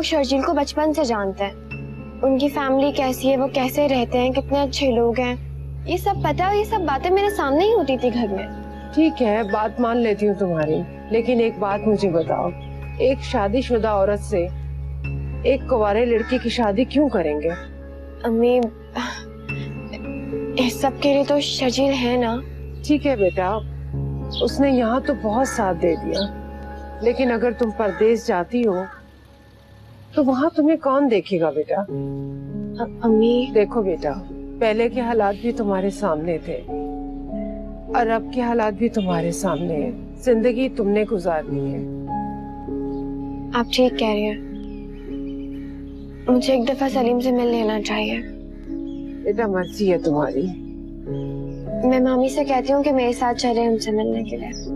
शर्जील को बचपन से जानते हैं, उनकी फैमिली कैसी है, वो कैसे रहते हैं, कितने अच्छे लोग हैं, ये सब पता है। ये सब बातें मेरे सामने ही होती थी घर में। ठीक है, बात मान लेती हूँ तुम्हारी, लेकिन एक बात मुझे बताओ, एक शादीशुदा औरत से एक कुंवारे लड़की की शादी क्यों करेंगे? अम्मी, इस सब के लिए तो शर्जील है ना। ठीक है बेटा, उसने यहाँ तो बहुत साथ दे दिया, लेकिन अगर तुम परदेश जाती हो तो वहाँ तुम्हें कौन देखेगा बेटा? अम्मी देखो बेटा, पहले के हालात भी तुम्हारे सामने थे और अब के हालात भी तुम्हारे सामने हैं। जिंदगी तुमने गुजारनी है। आप ठीक कह रही हैं, मुझे एक दफा सलीम से मिल लेना चाहिए। बेटा मर्जी है तुम्हारी। मैं मामी से कहती हूँ कि मेरे साथ चले उनसे मिलने के लिए।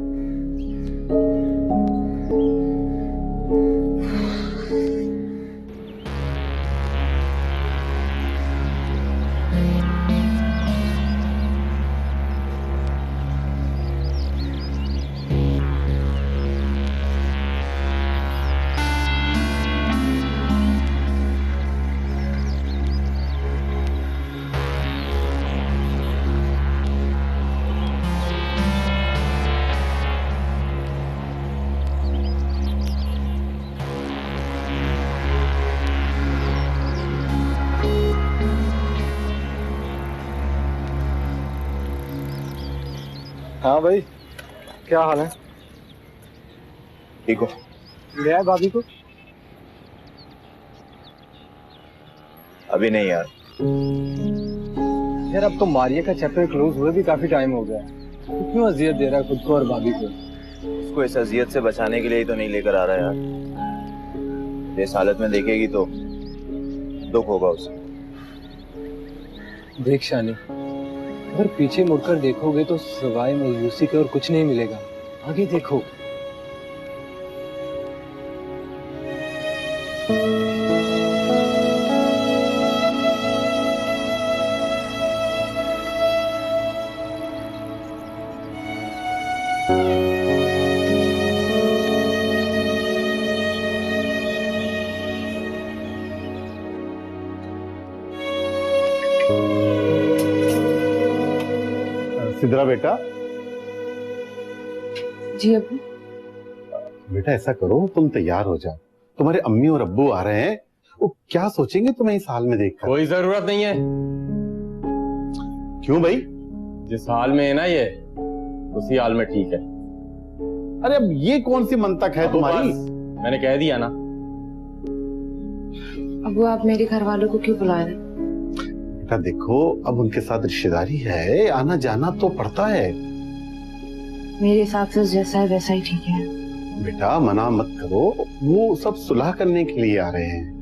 हाँ भाई, क्या हाल है? ठीक हो? ले आए भाभी को? अभी नहीं यार। यार अब तो मारिया का चैप्टर क्लोज हुए भी काफी टाइम हो गया है, तो क्यों अजियत दे रहा है खुद को और भाभी को? उसको इस अजियत से बचाने के लिए ही तो नहीं लेकर आ रहा यार। इस हालत में देखेगी तो दुख होगा उसे। देख शानी, अगर पीछे मुड़कर देखोगे तो सिवाय मायूसी के और कुछ नहीं मिलेगा। आगे देखो। सिद्रा बेटा। जी अब्बू। बेटा ऐसा करो, तुम तैयार हो जाओ, तुम्हारे अम्मी और अब्बू आ रहे हैं, वो क्या सोचेंगे तुम्हें इस हाल में देखकर? कोई जरूरत नहीं है। क्यों भाई? जिस हाल में है ना ये, उसी हाल में ठीक है। अरे अब ये कौन सी मंतक है तुम्हारी? मैंने कह दिया ना। अब्बू आप मेरे घर वालों को क्यों बुला रहे? बेटा देखो, अब उनके साथ रिश्तेदारी है, आना जाना तो पड़ता है। मेरे हिसाब से जैसा है वैसा ही ठीक है। बेटा मना मत करो, वो सब सुलह करने के लिए आ रहे हैं।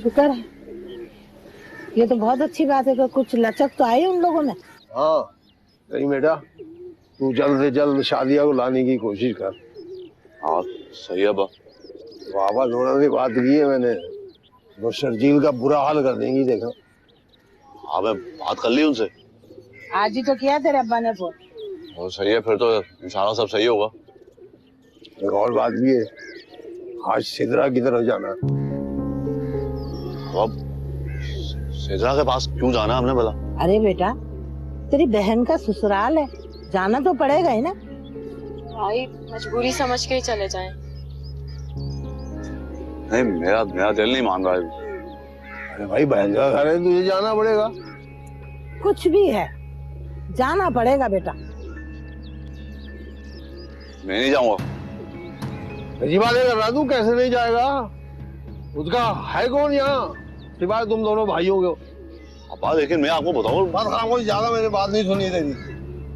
शुक्र है, ये तो बहुत अच्छी बात है कि कुछ लचक तो आई उन लोगों में। हाँ नहीं बेटा, तू जल्द से जल्द शादिया को लाने की कोशिश कर। हाँ सही है बाबा दोनों से बात की है मैंने, वो शर्जील का बुरा हाल कर देंगी देखा। हाँ मैं बात कर ली उनसे। आज ही तो किया तेरे अब्बा ने फोन। वो सही है, फिर तो इंशाल्लाह सब सही होगा। एक और बात भी है, आज सिद्रा की तरफ जाना। अब सिद्रा के पास क्यों जाना हमने भला? अरे बेटा, तेरी बहन का ससुराल है, जाना तो पड़ेगा ही ना। भाई मजबूरी समझ के ही चले जाएं। नहीं मेरा दिल नहीं मान रहा है। अरे भाई बहन का घर है, तुझे जाना पड़ेगा। कुछ भी है, जाना पड़ेगा बेटा। मैं नहीं जाऊंगा। ऐसी बातें कर रहा तू, कैसे नहीं जाएगा? उसका है कौन यहाँ सिवाय तुम दोनों भाइयों के? अब्बा लेकिन मैं आपको बताऊं, बस खामोश, ज्यादा मैंने बात नहीं सुनी तेरी।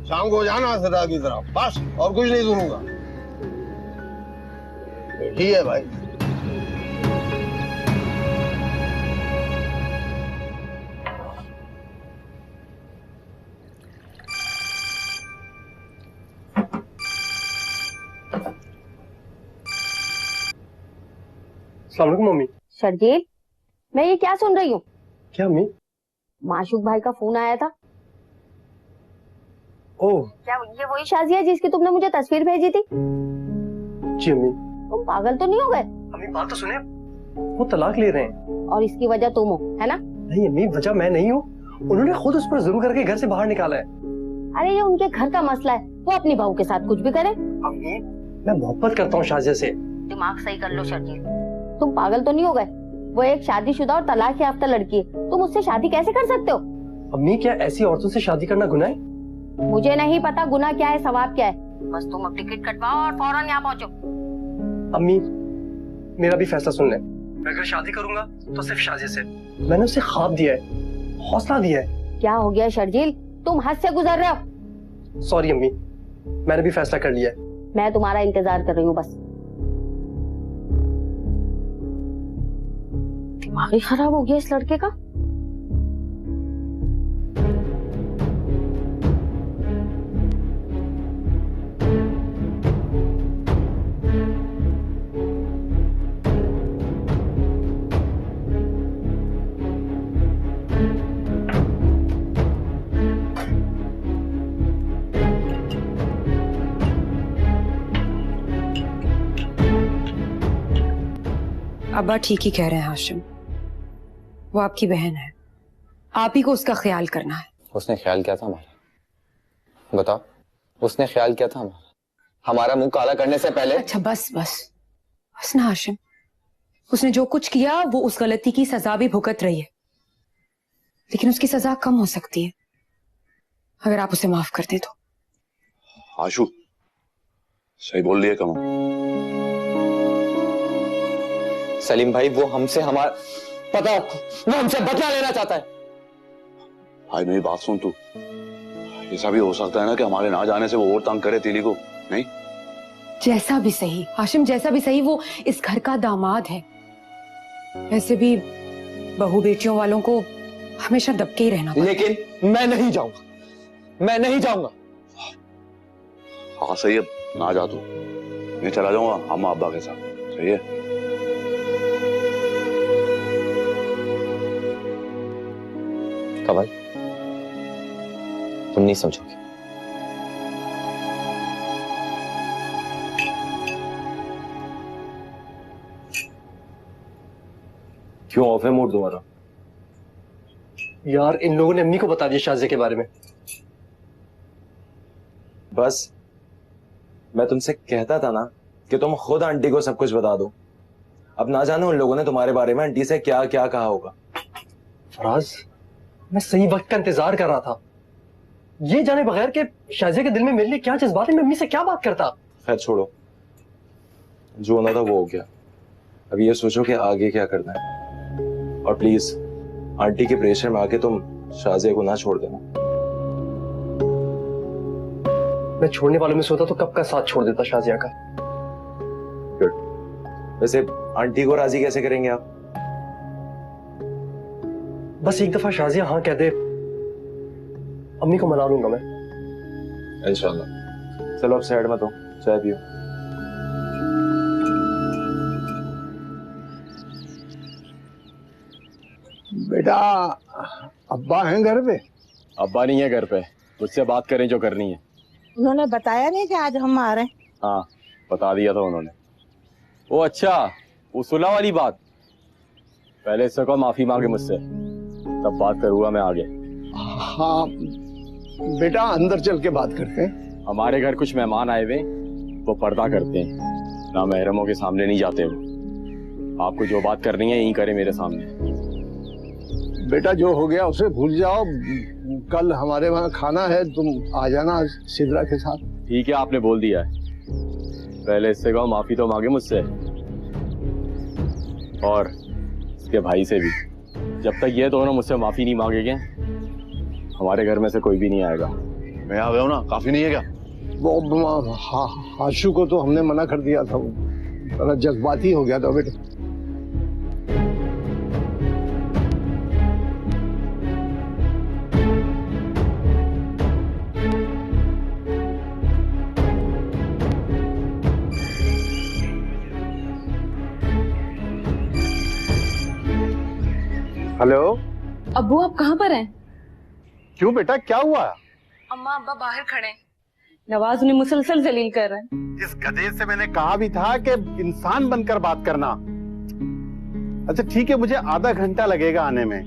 शाम को जाना सिद्रा की तरफ, बस और कुछ नहीं सुनूंगा। ठीक है भाई। अस्सलाम वालेकुम मम्मी। शर्जील, मैं ये क्या सुन रही हूँ? क्या अम्मी? माशूक भाई का फोन आया था। ओह क्या ये वही शाजिया है जिसकी तुमने मुझे तस्वीर भेजी थी? जी अम्मी। तुम पागल तो नहीं हो गए? अम्मी बात तो सुने, वो तलाक ले रहे हैं। और इसकी वजह तुम हो, है ना? नहीं अम्मी, वजह मैं नहीं हूँ, उन्होंने खुद उस पर जुल्म करके घर से बाहर निकाला है। अरे ये उनके घर का मसला है, वो अपनी बहू के साथ कुछ भी करे। अम्मी मैं मोहब्बत करता हूँ शाजिया से। दिमाग सही कर लो शर्जील, तुम पागल तो नहीं हो गए? वो एक शादीशुदा और तलाक याफ्ता लड़की है, तुम उससे शादी कैसे कर सकते हो? अम्मी क्या ऐसी औरतों से शादी करना गुनाह है? मुझे नहीं पता गुनाह क्या है, सवाब क्या है, बस तुम अब टिकट कटवाओ और फौरन यहाँ पहुँचो। अम्मी मेरा भी फैसला सुन ले, मैं अगर शादी करूंगा तो सिर्फ शाजिया से। मैंने उसे ख्वाब दिया है, हौसला दिया है। क्या हो गया शर्जील, तुम हद से गुजर रहे हो। सॉरी अम्मी, मैंने भी फैसला कर लिया है। मैं तुम्हारा इंतजार कर रही हूँ बस। दिमाग ही खराब हो गया इस लड़के का। अब्बा ठीक ही कह रहे हैं हाशिम, वो आपकी बहन है, आप ही को उसका ख्याल करना है। उसने ख्याल किया था हमारा? बताओ, उसने ख्याल किया था हमारा मुंह काला करने से पहले? अच्छा बस बस बस ना हाशिम, उसने जो कुछ किया वो उस गलती की सजा भी भुगत रही है, लेकिन उसकी सजा कम हो सकती है अगर आप उसे माफ कर दें तो। आशु सही बोल रही है कमल। सलीम भाई वो हमसे पता, वो हमसे बदला लेना चाहता है। भाई मेरी बात सुन तू, ऐसा भी हो सकता है ना कि हमारे ना जाने से वो और तंग करे तीली को। नहीं, जैसा भी सही हाशिम, जैसा भी सही, वो इस घर का दामाद है। वैसे भी बहू बेटियों वालों को हमेशा दबके ही रहना पड़ता। लेकिन मैं नहीं जाऊंगा, मैं नहीं जाऊंगा। हाँ सही है, ना जा तू, मैं चला जाऊंगा अम्मा अब्बा के साथ। सही है। कमल तुम नहीं समझोगे। क्यों ऑफ है मूड तुम्हारा? यार इन लोगों ने अम्मी को बता दिया शाजिया के बारे में। बस मैं तुमसे कहता था ना कि तुम खुद आंटी को सब कुछ बता दो। अब ना जाने उन लोगों ने तुम्हारे बारे में आंटी से क्या क्या कहा होगा। फराज मैं सही वक्त का इंतजार कर रहा था, ये जाने बगैर कि शाजिया के दिल में मेरे लिए क्या जज्बात है, मैं अम्मी से क्या बात करता। खैर छोड़ो, जो होना था वो हो गया। अब ये सोचो कि आगे क्या करना है, और प्लीज आंटी के प्रेशर में आके तुम शाजिया को ना छोड़ देना। मैं छोड़ने वालों में सोता तो कब का साथ छोड़ देता शाजिया का। गुड। वैसे आंटी को राजी कैसे करेंगे आप? बस एक दफा शाजिया हाँ कह दे, अम्मी को मना लूंगा मैं। इंशाल्लाह। चलो अब साइड मत हो, चाय पियो। बेटा अब्बा हैं घर पे? अब्बा नहीं है घर पे, मुझसे बात करें जो करनी है। उन्होंने बताया नहीं कि आज हम आ रहे हैं? हाँ बता दिया था उन्होंने। ओ अच्छा, वो सुलह वाली बात, पहले इससे को माफी मांगे मुझसे, तब बात करूंगा मैं आगे। हाँ बेटा अंदर चल के बात करते हैं। हमारे घर कुछ मेहमान आए हुए, वो पर्दा करते हैं, ना महरमों के सामने नहीं जाते वो। आपको जो बात करनी है यही करे मेरे सामने। बेटा जो हो गया उसे भूल जाओ, कल हमारे वहाँ खाना है, तुम आ जाना सिद्रा के साथ। ठीक है आपने बोल दिया है, पहले इससे कहो माफी तो मांगे मुझसे, और इसके भाई से भी। जब तक ये दोनों मुझसे माफी नहीं मांगेंगे हमारे घर में से कोई भी नहीं आएगा। मैं आ गया हूं ना, काफी नहीं है क्या? वो आशु को तो हमने मना कर दिया था, वो जज्बाती हो गया था बेटा। हेलो। अब्बू आप कहाँ पर हैं? क्यों बेटा, क्या हुआ? अम्मा अब्बा बाहर खड़े हैं। नवाज उन्हें मुसलसल जलील कर रहे हैं। इस गधे से मैंने कहा भी था कि इंसान बनकर बात करना। अच्छा ठीक है, मुझे आधा घंटा लगेगा आने में।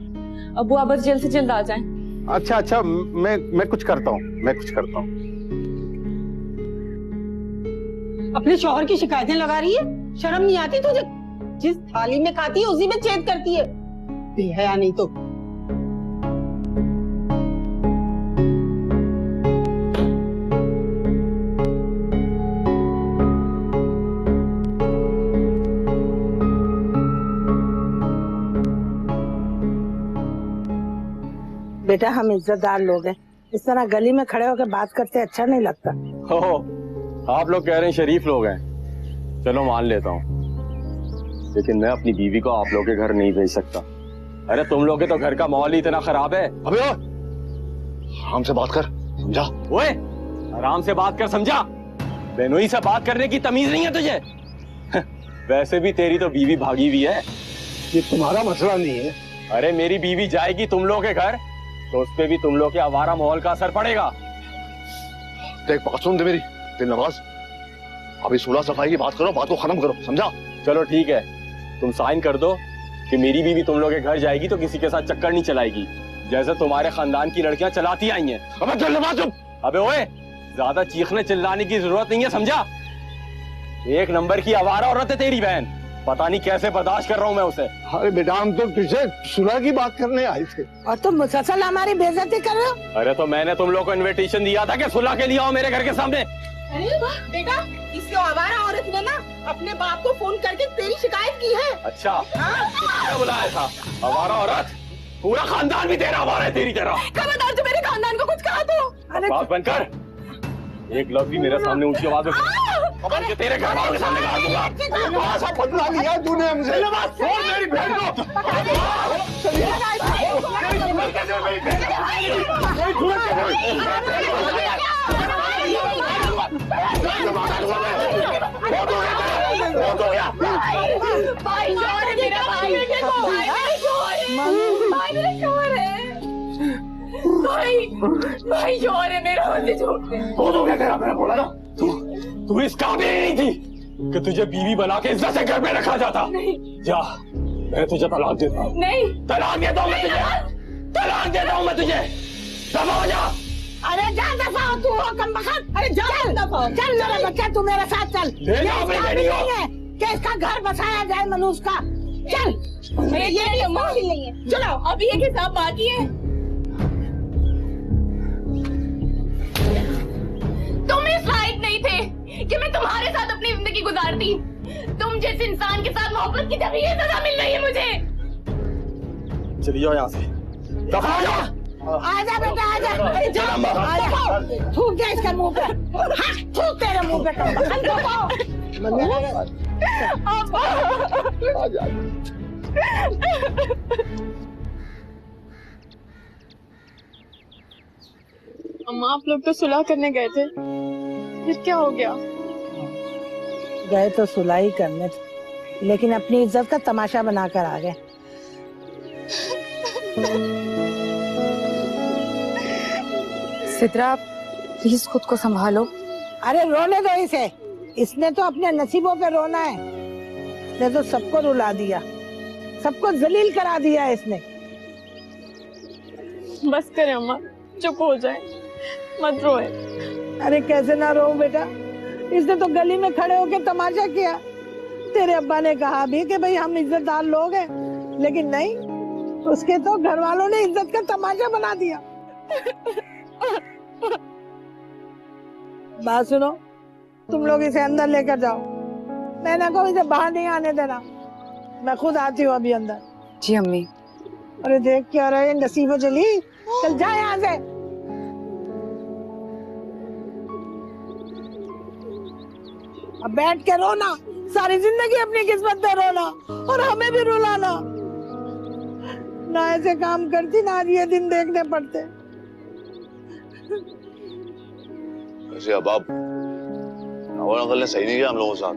अब्बू आप बस जल्द से जल्द आ जाएं। अच्छा, मैं कुछ करता हूँ, अपने शौहर की शिकायतें लगा रही है, शर्म नहीं आती तुझे? जिस थाली में खाती है उसी में छेद करती है, बेहया नहीं तो। बेटा हम इज्जतदार लोग हैं, इस तरह गली में खड़े होकर बात करते अच्छा नहीं लगता। हो, आप लोग कह रहे हैं शरीफ लोग हैं, चलो मान लेता हूँ, लेकिन मैं अपनी बीवी को आप लोग के घर नहीं भेज सकता। अरे तुम लोग के तो घर का माहौल ही इतना खराब है। अबे आराम से बात कर, समझा? ओए आराम से बात कर, समझा? बेनोई से बात करने की तमीज नहीं है तुझे? वैसे भी तेरी तो बीवी भागी हुई है। ये तुम्हारा मसला नहीं है। अरे मेरी बीवी जाएगी तुम लोग के घर तो उस पे भी तुम लोग के आवारा माहौल का असर पड़ेगा। देख बात सुन दे मेरी, दिल नवाज, अभी सुलह सफाई की बात करो, बात को खत्म करो, समझा? चलो ठीक है, तुम साइन कर दो कि मेरी बीवी तुम लोग के घर जाएगी तो किसी के साथ चक्कर नहीं चलाएगी, जैसे तुम्हारे खानदान की लड़कियां चलाती आई हैं। अबे चल नवाज चुप। अबे ओए ज्यादा चीखने चिल्लाने की जरूरत नहीं है, समझा? एक नंबर की आवारा औरत है तेरी बहन, पता नहीं कैसे बर्दाश्त कर रहा हूँ मैं उसे। अरे बेटा हम तो तुझे सुलह की बात करने आए थे। और तुम मुसलसल हमारी बेइज्जती कर रहे हो। अरे तो मैंने तुम लोग को इनविटेशन दिया था कि सुलह के लिए आओ मेरे घर के सामने। अरे बेटा, इस आवारा औरत ने ना अपने बाप को फोन करके तेरी शिकायत की है। अच्छा क्या बुलाया था? आवारा औरत? पूरा खानदान भी तेरा आवारा है तेरी तरह। खबरदार जो मेरे खानदान को कुछ कहा तो। बात बनकर एक लफ्ज भी मेरे सामने ऊंची आवाज में तेरे घर वालों के सामने कहा दूंगा। ऐसा बदला लिया तूने हमसे। छोड़ मेरी बहन को। भाई जोर है मेरा, भाई भाई जोर है मेरा, मुझे छोड़ दे। मैंने बोला ना, तू इस काबिल नहीं थी कि तुझे बीवी बना के इज्जत से घर में रखा जाता। जा, मैं तुझे तलाक देता हूँ। नहीं, तलाक देता हूँ मैं तुझे, तलाक देता हूँ मैं तुझे। दफा हो जा। अरे जा दफा हो तू, हो कमबख्त। अरे चल दफा, चल मेरा बच्चा, तू मेरे साथ चल। ले जाओ अपनी बेटी को। कि इसका घर बसाया जाए मनुष्य का। चल, ये मुश्किल नहीं है, चलो अभी एक हिसाब बाकी है। तुम इस लायक नहीं थे कि मैं तुम्हारे साथ अपनी जिंदगी गुजारती। तुम जिस इंसान के साथ मोहब्बत की, जब ये सजा मिल रही है मुझे। चली जाओ यहाँ से, दफा हो जाओ। आजा बेटा आजा, अरे जा, आजा। थूक जा इसके मुंह पे, हाँ थूक तेरे मुंह पे। अम्मा आप लोग तो सुलह करने गए थे, फिर क्या हो गया? गए तो सुलह करने थे, लेकिन अपनी इज्जत का तमाशा बनाकर आ गए। सिद्रा प्लीज खुद को संभालो। अरे रोने दो इसे, इसने तो अपने नसीबों पे रोना है। इसने तो सबको रुला दिया, सबको जलील करा दिया इसने। बस करें अम्मा, चुप हो जाए, मत रोए। अरे कैसे ना रो बेटा, इसने तो गली में खड़े होकर तमाशा किया। तेरे अब्बा ने कहा भी कि भाई हम इज्जतदार लोग हैं, लेकिन नहीं, उसके तो घर वालों ने इज्जत का तमाशा बना दिया। बात सुनो, तुम लोग इसे अंदर लेकर जाओ। मैंने कहा इसे बाहर नहीं आने देना, मैं खुद आती हूँ अभी अंदर। जी अम्मी। अरे देख क्या रहे नसीबो जली, चल जा यहाँ से। अब बैठ के रोना, सारी जिंदगी अपनी किस्मत पे रोना और हमें भी रुलाना। ना ऐसे काम करती ना आज ये दिन देखने पड़ते। वैसे अब आप नवाज अंकल ने सही नहीं किया हम लोगों के साथ,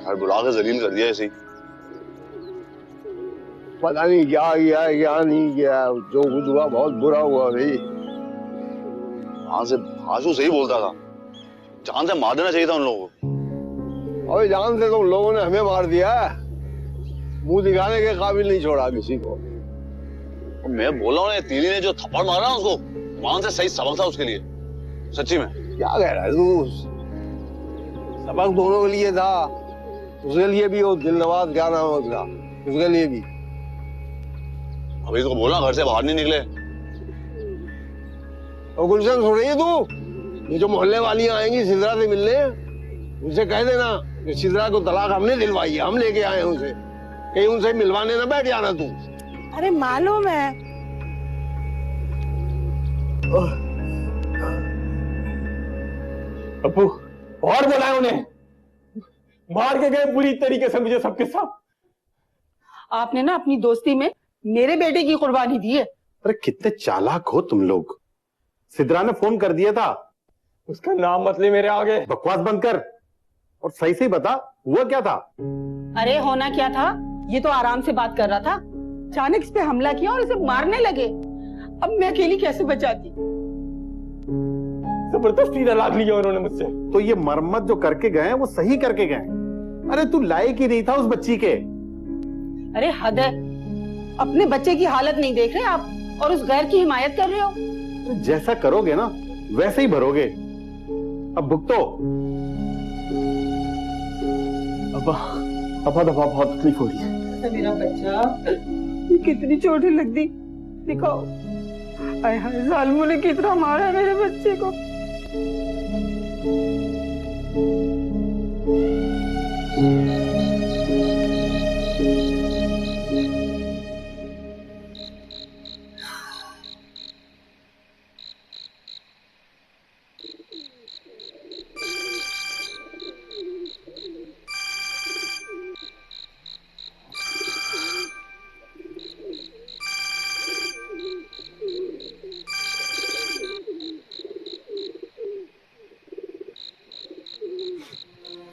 हर बुला के जलील कर दिया ऐसे ही। पता नहीं क्या किया क्या नहीं किया, जो कुछ हुआ बहुत बुरा हुआ भाई। वहां से आशु सही बोलता था, जान से मार देना चाहिए था उन लोगों को। और जान से तुम लोगों ने हमें मार दिया, मुंह दिखाने के काबिल नहीं छोड़ा किसी को। और मैं बोल रहा हूँ तीली ने जो थप्पड़ मारा उसको, वहां से सही सबक था उसके लिए, सच्ची में। क्या कह रहा है तू? सबक दोनों के लिए था, उसके लिए भी, वो दिलनवाज क्या नाम है उसका, उसके लिए भी। अभी तो बोला घर से बाहर नहीं निकले। और गुलशन सुन रही है तू? ये जो मोहल्ले वालियां आएंगी सिद्रा से मिलने, उनसे कह देना कि सिद्रा को तलाक हमने दिलवाई है, हम लेके आए हैं उसे, कहीं उनसे मिलवाने ना बैठ जाना तू। अरे मालूम है। अब्बू और बुलाए उन्हें, मार के गए बुरी तरीके से मुझे सबके साथ। आपने ना अपनी दोस्ती में मेरे बेटे की कुर्बानी दी है। अरे कितने चालाक हो तुम लोग। सिद्रा ने फोन कर दिया था। उसका नाम मत ले मेरे आगे। बकवास बंद कर और सही से बता हुआ क्या था। अरे होना क्या था, ये तो आराम से बात कर रहा था, अचानक इस पे हमला किया और इसे मारने लगे। अब मैं अकेली कैसे बचाती? जबरदस्ती तलाक लिया उन्होंने मुझसे। तो ये मरम्मत जो करके गए वो सही करके गए। अरे तू लायक ही नहीं था उस बच्ची के। अरे हद है, अपने बच्चे की हालत नहीं देख रहे आप और उस गैर की हिमायत कर रहे हो। जैसा करोगे ना वैसे ही भरोगे। अब भुगतो। अब्बा दफा बहुत तकलीफ हो रही है। मेरा बच्चा, ये कितनी चोटें लग दी, दिखाओ। हाय हाय, जालिमों ने कितना मारा है मेरे बच्चे को।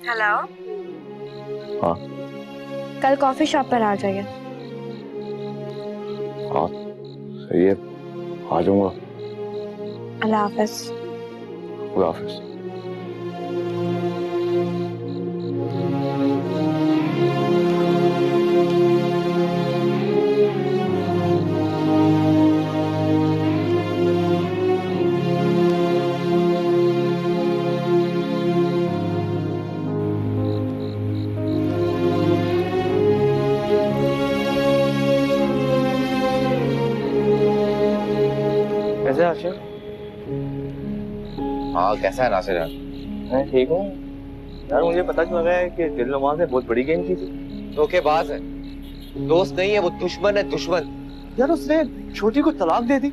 हेलो। हाँ कल कॉफी शॉप पर आ जाइए। हाँ सही है, आ जाऊंगा। अल्लाह हाफिज। खुदा हाफिज। कैसे आशिम? हाँ कैसा है नासिर यार? मैं ठीक हूँ यार। मुझे पता क्यों लगा है कि दिलनुमा से बहुत बड़ी गेम की थी। धोखेबाज है, दोस्त नहीं है वो, दुश्मन है दुश्मन। यार उसने छोटी को तलाक दे दी।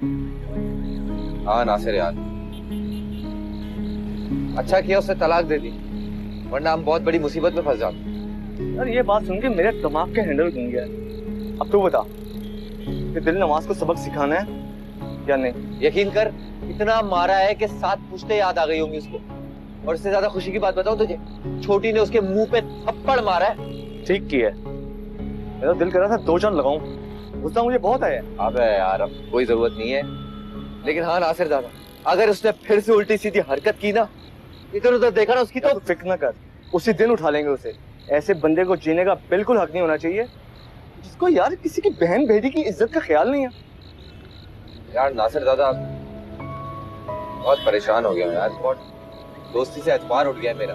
हाँ नासिर यार, अच्छा किया उसने तलाक दे दी, वरना हम बहुत बड़ी मुसीबत में फंस जाते। यार ये बात सुन के मेरे दिमाग के हैंडल घूम गया है। अब तू बता कि दिलनवाज को सबक सिखाना है या नहीं? यकीन कर, इतना मारा है कि 7 पुश्तें याद आ गई होंगी उसको। और इससे ज्यादा खुशी की बात बताऊं तुझे, छोटी ने उसके मुंह पे थप्पड़ मारा है। ठीक किया। मेरा दिल कर रहा था 2 जान लगाऊं, गुस्सा मुझे बहुत आया। अबे यार अब कोई जरूरत नहीं है। लेकिन हाँ नासिर दादा, अगर उसने फिर से उल्टी सीधी हरकत की ना, इधर उधर देखा ना उसकी, तो फिक्र न कर, उसी दिन उठा लेंगे उसे। ऐसे बंदे को जीने का बिल्कुल हक नहीं होना चाहिए, जिसको यार किसी की बहन बेटी की इज्जत का ख्याल नहीं है। यार नासिर दादा बहुत परेशान हो गया यार, बहुत दोस्ती से एतबार उठ गया मेरा।